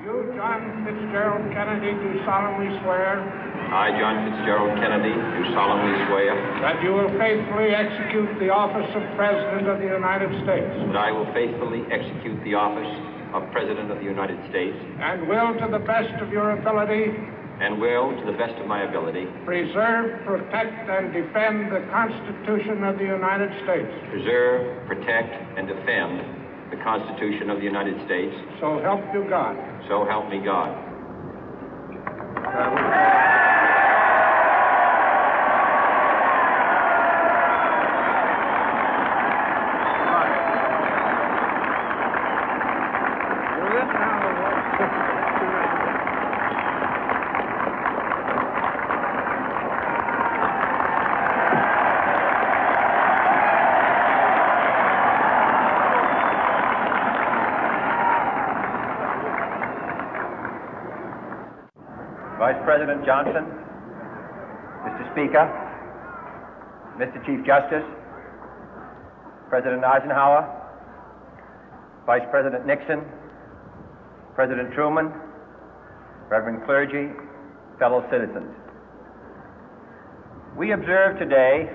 You, John Fitzgerald Kennedy, do solemnly swear. I, John Fitzgerald Kennedy, do solemnly swear. That you will faithfully execute the office of President of the United States. That I will faithfully execute the office of President of the United States. And will, to the best of your ability. And will, to the best of my ability. Preserve, protect, and defend the Constitution of the United States. Preserve, protect, and defend the Constitution of the United States. So help you God. So help me God. Vice President Johnson, Mr. Speaker, Mr. Chief Justice, President Eisenhower, Vice President Nixon, President Truman, Reverend clergy, fellow citizens. We observe today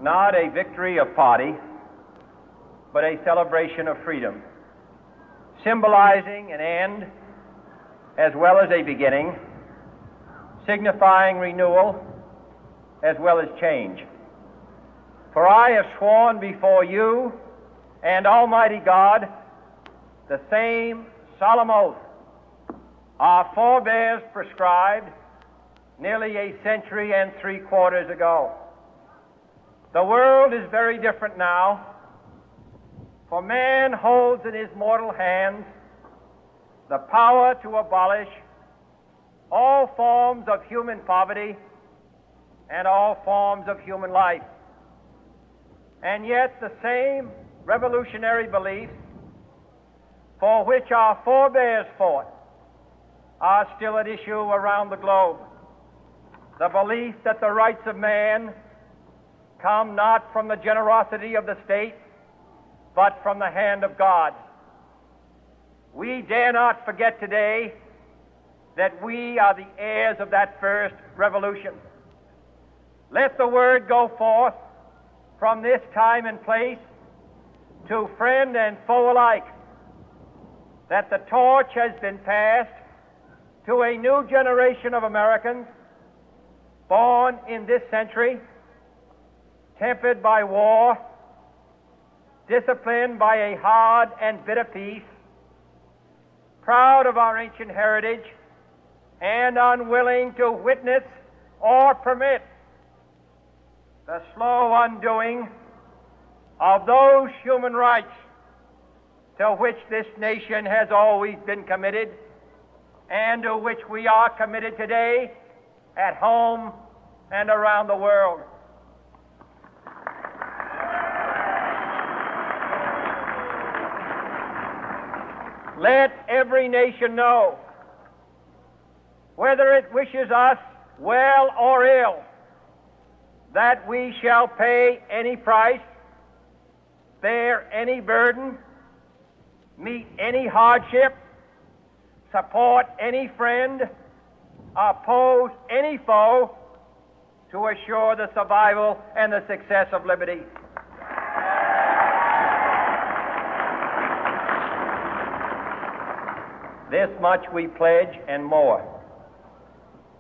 not a victory of party, but a celebration of freedom, symbolizing an end as well as a beginning, signifying renewal as well as change. For I have sworn before you and Almighty God the same solemn oath our forebears prescribed nearly a century and 3/4 ago. The world is very different now, for man holds in his mortal hands the power to abolish all forms of human poverty and all forms of human life. And yet the same revolutionary beliefs for which our forebears fought are still at issue around the globe. The belief that the rights of man come not from the generosity of the state, but from the hand of God. We dare not forget today that we are the heirs of that first revolution. Let the word go forth from this time and place to friend and foe alike that the torch has been passed to a new generation of Americans born in this century, tempered by war, disciplined by a hard and bitter peace, proud of our ancient heritage, and unwilling to witness or permit the slow undoing of those human rights to which this nation has always been committed and to which we are committed today at home and around the world. Let every nation know, whether it wishes us well or ill, that we shall pay any price, bear any burden, meet any hardship, support any friend, oppose any foe to assure the survival and the success of liberty. This much we pledge and more.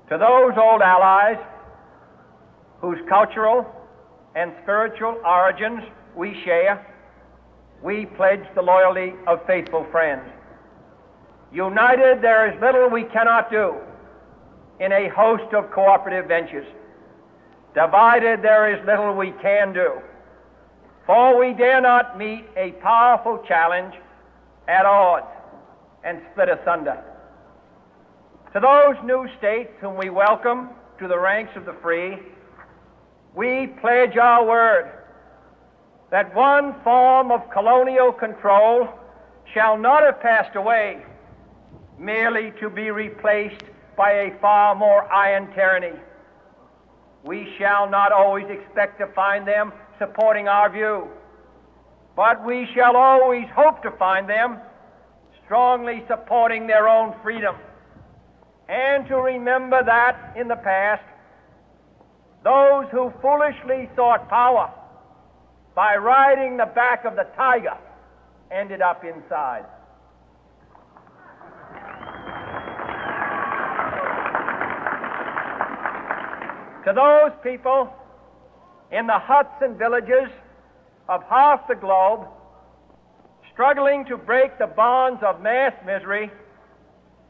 To those old allies whose cultural and spiritual origins we share, we pledge the loyalty of faithful friends. United, there is little we cannot do in a host of cooperative ventures. Divided, there is little we can do, for we dare not meet a powerful challenge at odds and split asunder. To those new states whom we welcome to the ranks of the free, we pledge our word that one form of colonial control shall not have passed away merely to be replaced by a far more iron tyranny. We shall not always expect to find them supporting our view, but we shall always hope to find them strongly supporting their own freedom, and to remember that in the past, those who foolishly sought power by riding the back of the tiger ended up inside. To those people in the huts and villages of half the globe struggling to break the bonds of mass misery,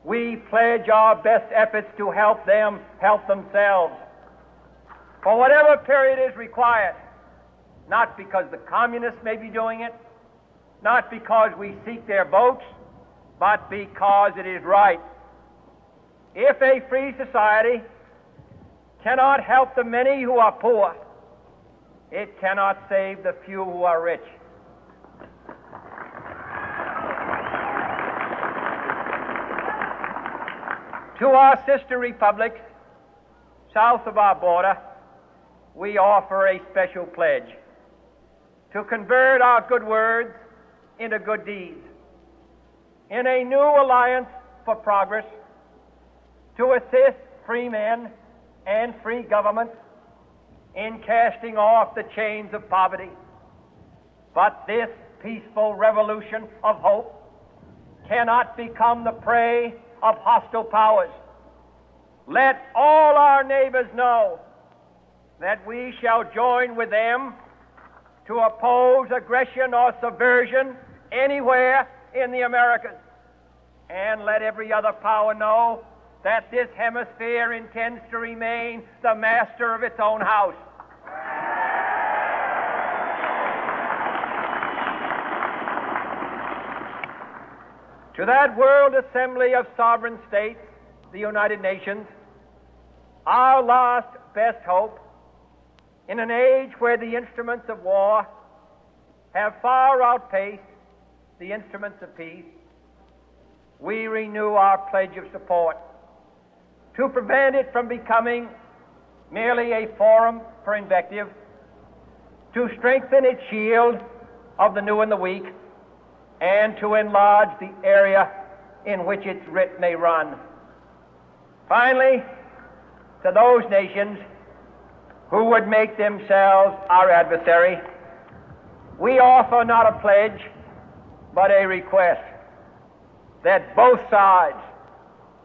we pledge our best efforts to help them help themselves for whatever period is required, not because the communists may be doing it, not because we seek their votes, but because it is right. If a free society cannot help the many who are poor, it cannot save the few who are rich. To our sister republics south of our border, we offer a special pledge to convert our good words into good deeds, in a new alliance for progress, to assist free men and free governments in casting off the chains of poverty. But this peaceful revolution of hope cannot become the prey of hostile powers. Let all our neighbors know that we shall join with them to oppose aggression or subversion anywhere in the Americas. And let every other power know that this hemisphere intends to remain the master of its own house. To that World Assembly of Sovereign States, the United Nations, our last best hope, in an age where the instruments of war have far outpaced the instruments of peace, we renew our pledge of support to prevent it from becoming merely a forum for invective, to strengthen its shield of the new and the weak, and to enlarge the area in which its writ may run. Finally, to those nations who would make themselves our adversary, we offer not a pledge, but a request that both sides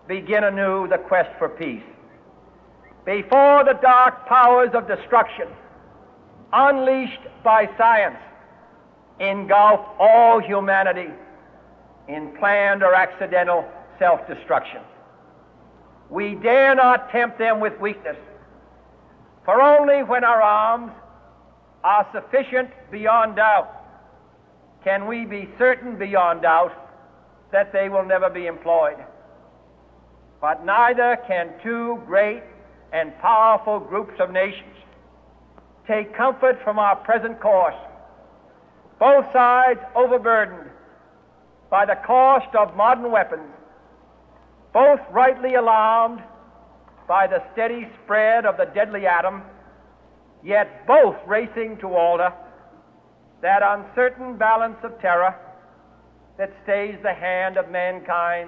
begin anew the quest for peace. Before the dark powers of destruction, unleashed by science, engulf all humanity in planned or accidental self-destruction, we dare not tempt them with weakness, for only when our arms are sufficient beyond doubt can we be certain beyond doubt that they will never be employed. But neither can two great and powerful groups of nations take comfort from our present course, both sides overburdened by the cost of modern weapons, both rightly alarmed by the steady spread of the deadly atom, yet both racing to alter that uncertain balance of terror that stays the hand of mankind